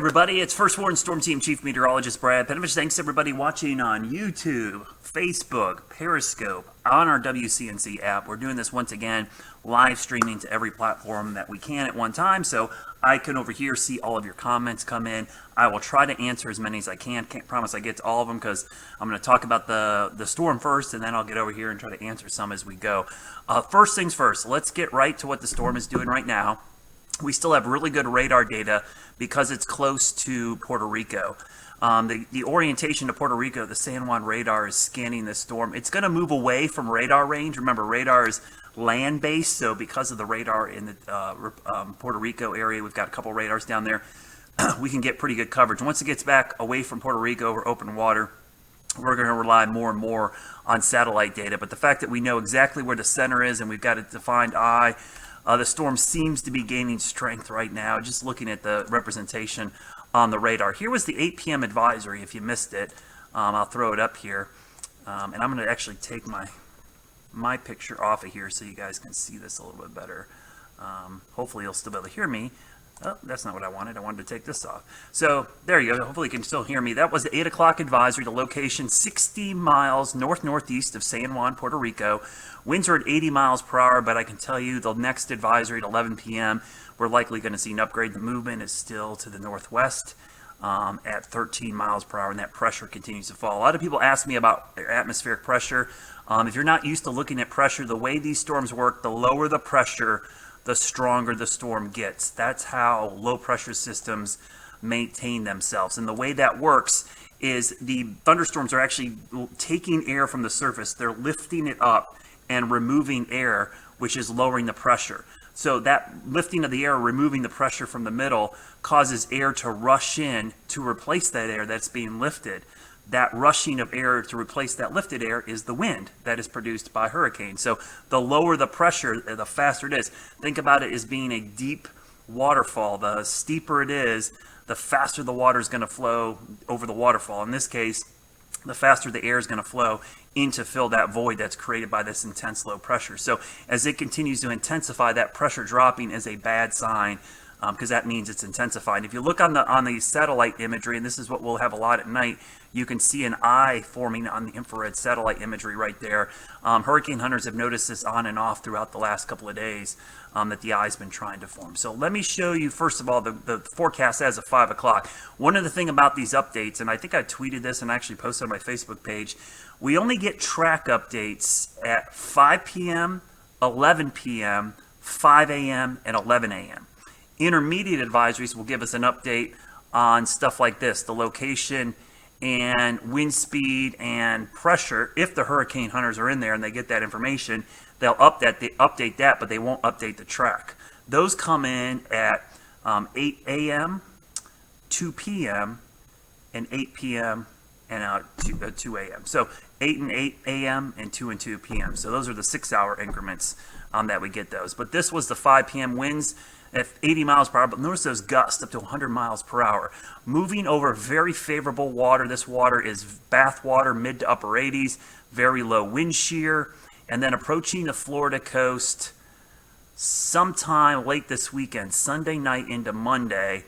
everybody, it's First Warn Storm Team Chief Meteorologist Brad Panovich. Thanks everybody watching on YouTube, Facebook, Periscope, on our WCNC app. We're doing this once again, live streaming to every platform that we can at one time, so I can over here see all of your comments come in. I will try to answer as many as I can. Can't promise I get to all of them because I'm going to talk about the storm first, and then I'll get over here and try to answer some as we go. First things first, let's get right to what the storm is doing right now. We still have really good radar data because it's close to Puerto Rico. The orientation to Puerto Rico, the San Juan radar is scanning this storm. It's going to move away from radar range. Remember, radar is land-based, so because of the radar in the Puerto Rico area, we've got a couple radars down there, we can get pretty good coverage. Once it gets back away from Puerto Rico over open water, we're going to rely more and more on satellite data. But the fact that we know exactly where the center is and we've got a defined eye, the storm seems to be gaining strength right now, just looking at the representation on the radar. Here was the 8 p.m. advisory, if you missed it. I'll throw it up here. And I'm going to actually take my picture off of here so you guys can see this a little bit better. Hopefully you'll still be able to hear me. Oh, that's not what I wanted. I wanted to take this off. So there you go. Hopefully you can still hear me. That was the 8 o'clock advisory. The location 60 miles north-northeast of San Juan, Puerto Rico. Winds are at 80 miles per hour, but I can tell you the next advisory at 11 p.m., we're likely going to see an upgrade. The movement is still to the northwest at 13 miles per hour, and that pressure continues to fall. A lot of people ask me about atmospheric pressure. If you're not used to looking at pressure, the way these storms work, the lower the pressure, the stronger the storm gets. That's how low pressure systems maintain themselves. And the way that works is the thunderstorms are actually taking air from the surface. They're lifting it up and removing air, which is lowering the pressure. So that lifting of the air, removing the pressure from the middle, causes air to rush in to replace that air that's being lifted. That rushing of air to replace that lifted air is the wind that is produced by hurricanes. So the lower the pressure, the faster it is. Think about it as being a deep waterfall. The steeper it is, the faster the water is going to flow over the waterfall. In this case, the faster the air is going to flow in to fill that void that's created by this intense low pressure. So as it continues to intensify, that pressure dropping is a bad sign, because that means it's intensifying. If you look on the satellite imagery, and this is what we'll have a lot at night, you can see an eye forming on the infrared satellite imagery right there. Hurricane hunters have noticed this on and off throughout the last couple of days, that the eye's been trying to form. So let me show you, first of all, the forecast as of 5 o'clock. One of the things about these updates, and I think I tweeted this and actually posted on my Facebook page, we only get track updates at 5 p.m., 11 p.m., 5 a.m., and 11 a.m. Intermediate advisories will give us an update on stuff like this, the location and wind speed and pressure. If the hurricane hunters are in there and they get that information, they'll update that, but they won't update the track. Those come in at 8 a.m., 2 p.m., and 8 p.m., and 2 a.m. So 8 and 8 a.m. and 2 and 2 p.m. So those are the 6-hour increments that we get those. But this was the 5 p.m. winds at 80 miles per hour, but notice those gusts up to 100 miles per hour. Moving over very favorable water. This water is bath water, mid to upper 80s, very low wind shear, and then approaching the Florida coast sometime late this weekend, Sunday night into Monday,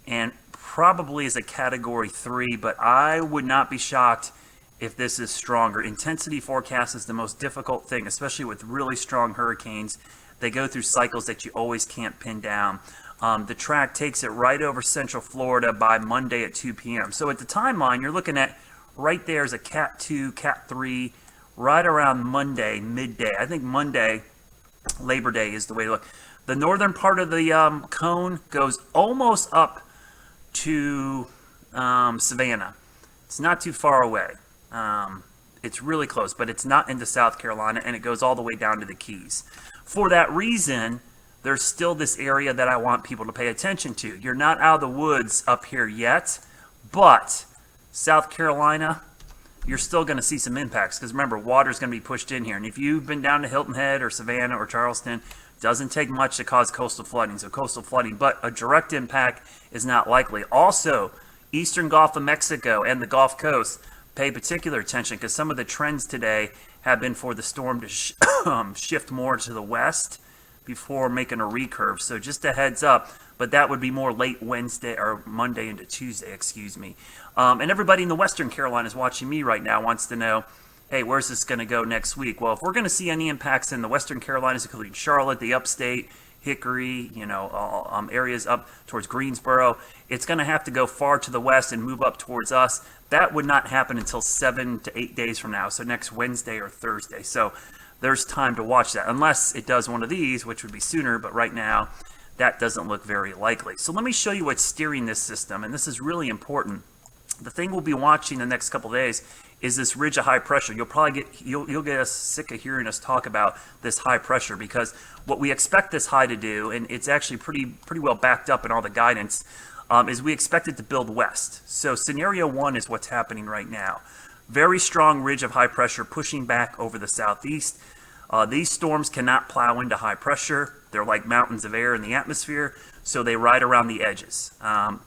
and probably is a Category 3, but I would not be shocked if this is stronger. Intensity forecast is the most difficult thing, especially with really strong hurricanes. They go through cycles that you always can't pin down. The track takes it right over Central Florida by Monday at 2 p.m. So at the timeline, you're looking at right there is a Cat 2, Cat 3, right around Monday, midday. I think Monday, Labor Day is the way to look. The northern part of the cone goes almost up to Savannah. It's not too far away. It's really close, but it's not into South Carolina, and it goes all the way down to the Keys. For that reason, there's still this area that I want people to pay attention to. You're not out of the woods up here yet, but South Carolina, you're still going to see some impacts, because remember, water's going to be pushed in here. And if you've been down to Hilton Head or Savannah or Charleston, it doesn't take much to cause coastal flooding. So coastal flooding, but a direct impact is not likely. Also, eastern Gulf of Mexico and the Gulf Coast, pay particular attention, because some of the trends today have been for the storm to shift more to the west before making a recurve. So just a heads up, but that would be more late Wednesday or Monday into Tuesday, excuse me. And everybody in the Western Carolinas watching me right now wants to know, hey, where's this going to go next week? Well, if we're going to see any impacts in the Western Carolinas, including Charlotte, the upstate, Hickory, areas up towards Greensboro, it's going to have to go far to the west and move up towards us. That would not happen until 7 to 8 days from now, so next Wednesday or Thursday. So there's time to watch that, unless it does one of these, which would be sooner, but right now that doesn't look very likely. So let me show you what's steering this system, and this is really important. The thing we'll be watching the next couple of days is this ridge of high pressure. You'll get us sick of hearing us talk about this high pressure, because what we expect this high to do, and it's actually pretty well backed up in all the guidance, is we expect it to build west. So scenario 1 is what's happening right now. Very strong ridge of high pressure pushing back over the southeast. These storms cannot plow into high pressure. They're like mountains of air in the atmosphere, so they ride around the edges.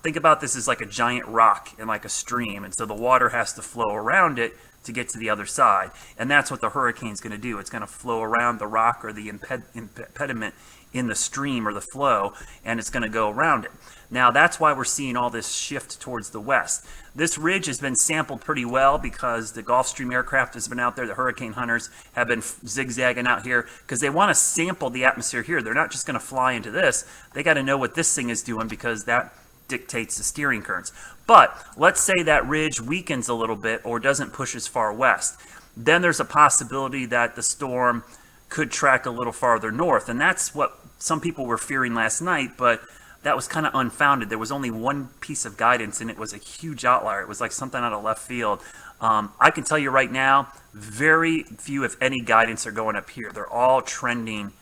Think about this as like a giant rock and like a stream, and so the water has to flow around it to get to the other side. And that's what the hurricane's going to do. It's going to flow around the rock or the impediment in the stream or the flow, and it's going to go around it. Now that's why we're seeing all this shift towards the west. This ridge has been sampled pretty well because the Gulfstream aircraft has been out there. The hurricane hunters have been zigzagging out here because they want to sample the atmosphere here. They're not just going to fly into this. They got to know what this thing is doing, because that dictates the steering currents. But let's say that ridge weakens a little bit or doesn't push as far west. Then there's a possibility that the storm could track a little farther north, and that's what some people were fearing last night, but that was kind of unfounded. There was only one piece of guidance, and it was a huge outlier. It was like something out of left field. I can tell you right now, very few, if any, guidance are going up here. They're all trending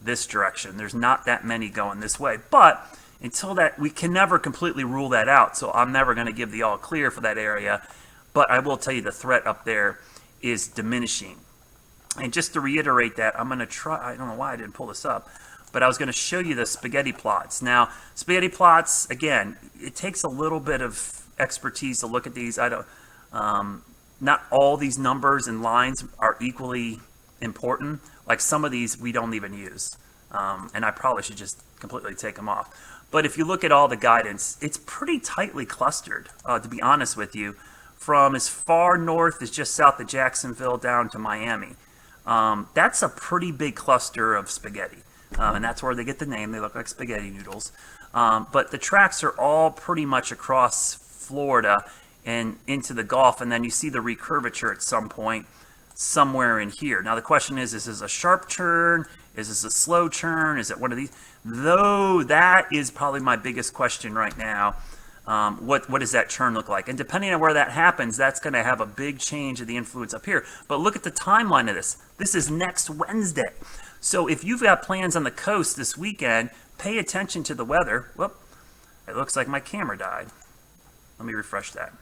this direction. There's not that many going this way, but until that, we can never completely rule that out, so I'm never going to give the all clear for that area, but I will tell you the threat up there is diminishing. And just to reiterate that, I'm going to try, I don't know why I didn't pull this up, but I was going to show you the spaghetti plots. Now, spaghetti plots, again, it takes a little bit of expertise to look at these. Not all these numbers and lines are equally important. Like some of these we don't even use, and I probably should just completely take them off. But if you look at all the guidance, it's pretty tightly clustered, to be honest with you, from as far north as just south of Jacksonville down to Miami. That's a pretty big cluster of spaghetti. And that's where they get the name. They look like spaghetti noodles. But the tracks are all pretty much across Florida and into the Gulf, and then you see the recurvature at some point somewhere in here. Now the question is this a sharp turn? Is this a slow turn? Is it one of these? Though that is probably my biggest question right now. What does that turn look like? And depending on where that happens, that's going to have a big change of the influence up here. But look at the timeline of this. This is next Wednesday. So if you've got plans on the coast this weekend, pay attention to the weather. Whoop, it looks like my camera died. Let me refresh that.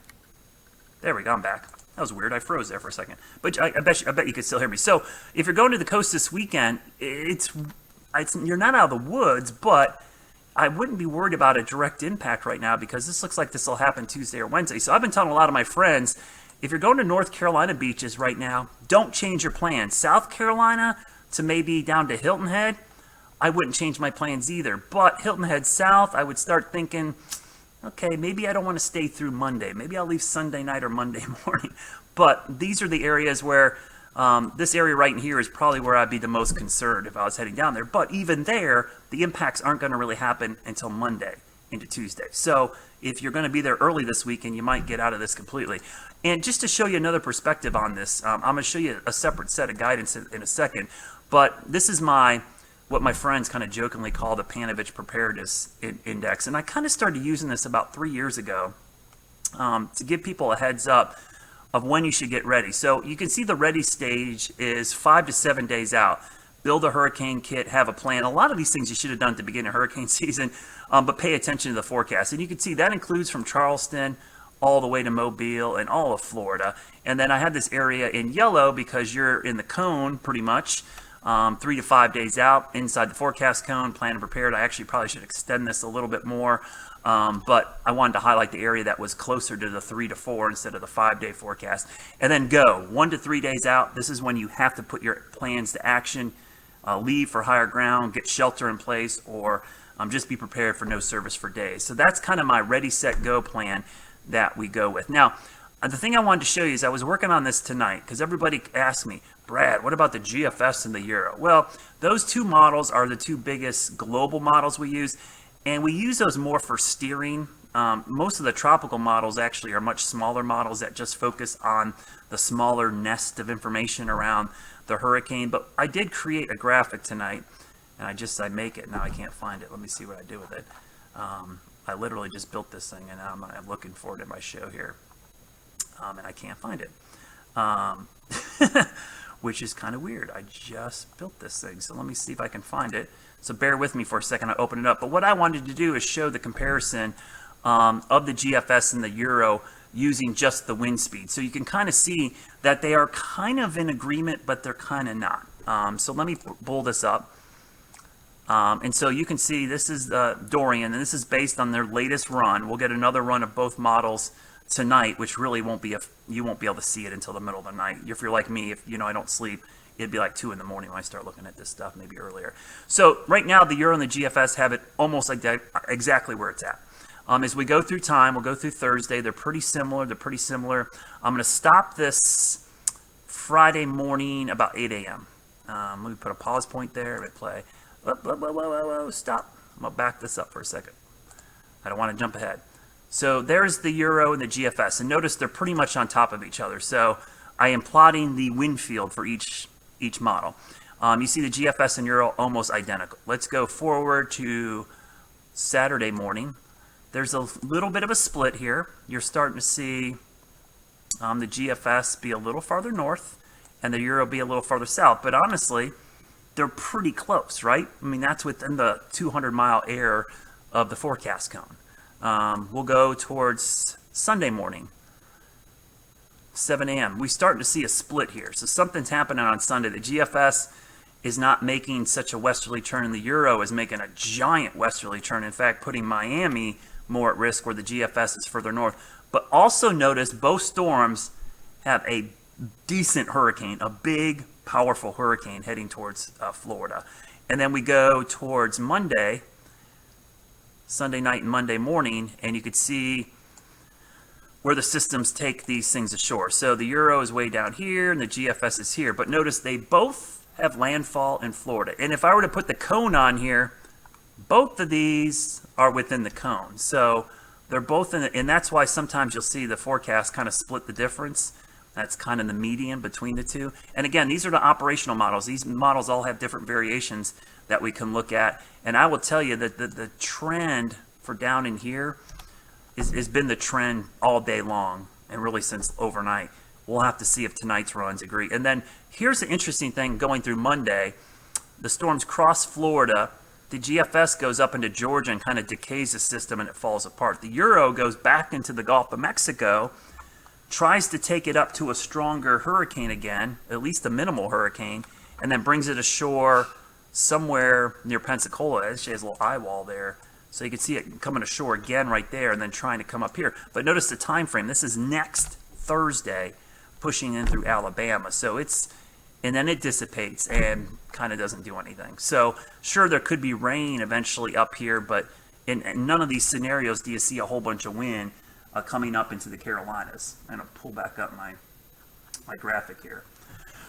There we go, I'm back. That was weird, I froze there for a second. But I bet you could still hear me. So if you're going to the coast this weekend, you're not out of the woods, but I wouldn't be worried about a direct impact right now, because this looks like this will happen Tuesday or Wednesday. So I've been telling a lot of my friends, if you're going to North Carolina beaches right now, don't change your plans. South Carolina to maybe down to Hilton Head, I wouldn't change my plans either. But Hilton Head south, I would start thinking, okay, maybe I don't want to stay through Monday. Maybe I'll leave Sunday night or Monday morning. But these are the areas where, this area right in here is probably where I'd be the most concerned if I was heading down there. But even there, the impacts aren't going to really happen until Monday into Tuesday. So if you're going to be there early this weekend, you might get out of this completely. And just to show you another perspective on this, I'm going to show you a separate set of guidance in a second. But this is what my friends kind of jokingly call the Panovich preparedness index. And I kind of started using this about 3 years ago to give people a heads up of when you should get ready. So you can see the ready stage is 5 to 7 days out. Build a hurricane kit, have a plan. A lot of these things you should have done at the beginning of hurricane season, but pay attention to the forecast. And you can see that includes from Charleston all the way to Mobile and all of Florida. And then I had this area in yellow because you're in the cone pretty much. 3 to 5 days out inside the forecast cone, plan and prepared. I actually probably should extend this a little bit more, but I wanted to highlight the area that was closer to the 3 to 4 instead of the 5-day forecast. And then go 1 to 3 days out. This is when you have to put your plans to action. leave for higher ground, get shelter in place, or just be prepared for no service for days. So that's kind of my ready, set, go plan that we go with. Now, the thing I wanted to show you is I was working on this tonight because everybody asked me, Brad, what about the GFS and the Euro? Well, those two models are the two biggest global models we use, and we use those more for steering. Most of the tropical models actually are much smaller models that just focus on the smaller nest of information around the hurricane. But I did create a graphic tonight, and I make it. Now I can't find it. Let me see what I do with it. I literally just built this thing, and now I'm looking for it in my show here. And I can't find it, which is kind of weird. I just built this thing, so let me see if I can find it. So bear with me for a second. I open it up. But what I wanted to do is show the comparison of the GFS and the Euro using just the wind speed. So you can kind of see that they are kind of in agreement, but they're kind of not. So let me pull this up. And so you can see this is Dorian, and this is based on their latest run. We'll get another run of both models tonight, which really you won't be able to see it until the middle of the night. If you're like me, if I don't sleep, it'd be like 2 in the morning when I start looking at this stuff, maybe earlier. So right now the Euro and the GFS have it almost like that, exactly where it's at. As we go through time, we'll go through Thursday. They're pretty similar. I'm going to stop this Friday morning about 8 a.m. Let me put a pause point there. Hit play. Whoa, stop. I'm going to back this up for a second. I don't want to jump ahead. So there's the Euro and the GFS, and notice they're pretty much on top of each other. So I am plotting the wind field for each model. You see the GFS and Euro almost identical. Let's go forward to Saturday morning. There's a little bit of a split here. You're starting to see the GFS be a little farther north and the Euro be a little farther south. But honestly, they're pretty close, right? I mean, that's within the 200-mile air of the forecast cone. We'll go towards Sunday morning, 7 a.m. We're starting to see a split here. So something's happening on Sunday. The GFS is not making such a westerly turn, and the Euro is making a giant westerly turn. In fact, putting Miami more at risk where the GFS is further north. But also notice both storms have a decent hurricane, a big, powerful hurricane heading towards Florida. And then we go towards Monday, Sunday night and Monday morning, and you could see where the systems take these things ashore. So the Euro is way down here and the GFS is here. But notice they both have landfall in Florida. And if I were to put the cone on here, both of these are within the cone. So they're both in it, and that's why sometimes you'll see the forecast kind of split the difference. That's kind of the median between the two. And again, these are the operational models. These models all have different variations that we can look at. And I will tell you that the trend for down in here has been the trend all day long, and really since overnight. We'll have to see if tonight's runs agree. And then here's the interesting thing going through Monday. The storms cross Florida. The GFS goes up into Georgia and kind of decays the system, and it falls apart. The Euro goes back into the Gulf of Mexico, tries to take it up to a stronger hurricane again, at least a minimal hurricane, and then brings it ashore somewhere near Pensacola. It actually has a little eye wall there. So you can see it coming ashore again right there and then trying to come up here. But notice the time frame. This is next Thursday, pushing in through Alabama. So and then it dissipates and kind of doesn't do anything. So sure, there could be rain eventually up here, but in none of these scenarios do you see a whole bunch of wind coming up into the Carolinas. I'm going to pull back up my graphic here.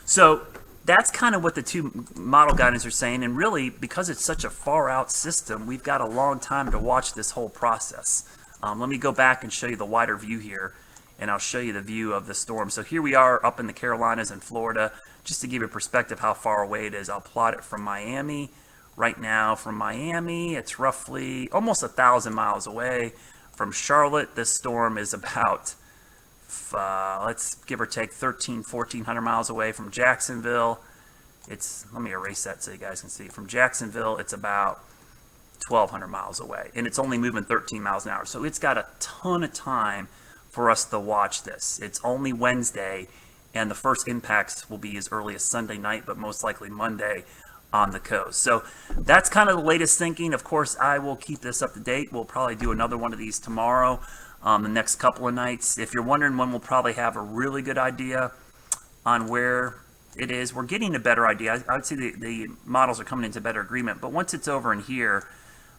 So that's kind of what the two model guidance are saying. And really, because it's such a far out system, we've got a long time to watch this whole process. Let me go back and show you the wider view here, and I'll show you the view of the storm. So here we are up in the Carolinas and Florida. Just to give you a perspective how far away it is, I'll plot it from Miami. Right now from Miami, it's roughly almost 1,000 miles away. From Charlotte, this storm is about, let's give or take 1,400 miles away. From Jacksonville, let me erase that so you guys can see. From Jacksonville, it's about 1,200 miles away, and it's only moving 13 miles an hour. So it's got a ton of time for us to watch this. It's only Wednesday, and the first impacts will be as early as Sunday night, but most likely Monday on the coast. So that's kind of the latest thinking. Of course, I will keep this up to date. We'll probably do another one of these tomorrow, the next couple of nights. If you're wondering when we'll probably have a really good idea on where it is. We're getting a better idea. I would say the models are coming into better agreement. But once it's over in here,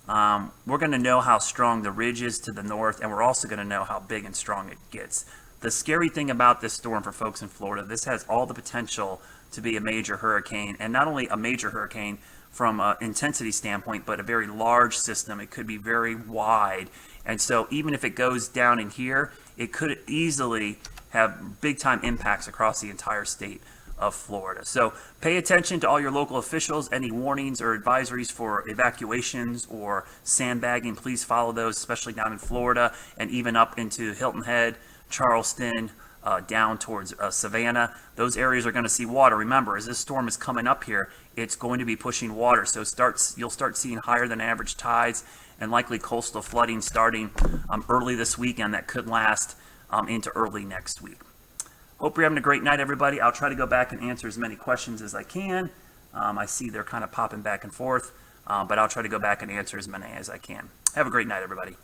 we're going to know how strong the ridge is to the north, and we're also going to know how big and strong it gets. The scary thing about this storm for folks in Florida, this has all the potential to be a major hurricane, and not only a major hurricane from an intensity standpoint, but a very large system. It could be very wide, and so even if it goes down in here, it could easily have big time impacts across the entire state of Florida. So pay attention to all your local officials. Any warnings or advisories for evacuations or sandbagging, please follow those, especially down in Florida and even up into Hilton Head, Charleston, down towards Savannah. Those areas are going to see water. Remember, as this storm is coming up here, it's going to be pushing water. So you'll start seeing higher than average tides and likely coastal flooding starting early this weekend that could last into early next week. Hope you're having a great night, everybody. I'll try to go back and answer as many questions as I can. I see they're kind of popping back and forth, but I'll try to go back and answer as many as I can. Have a great night, everybody.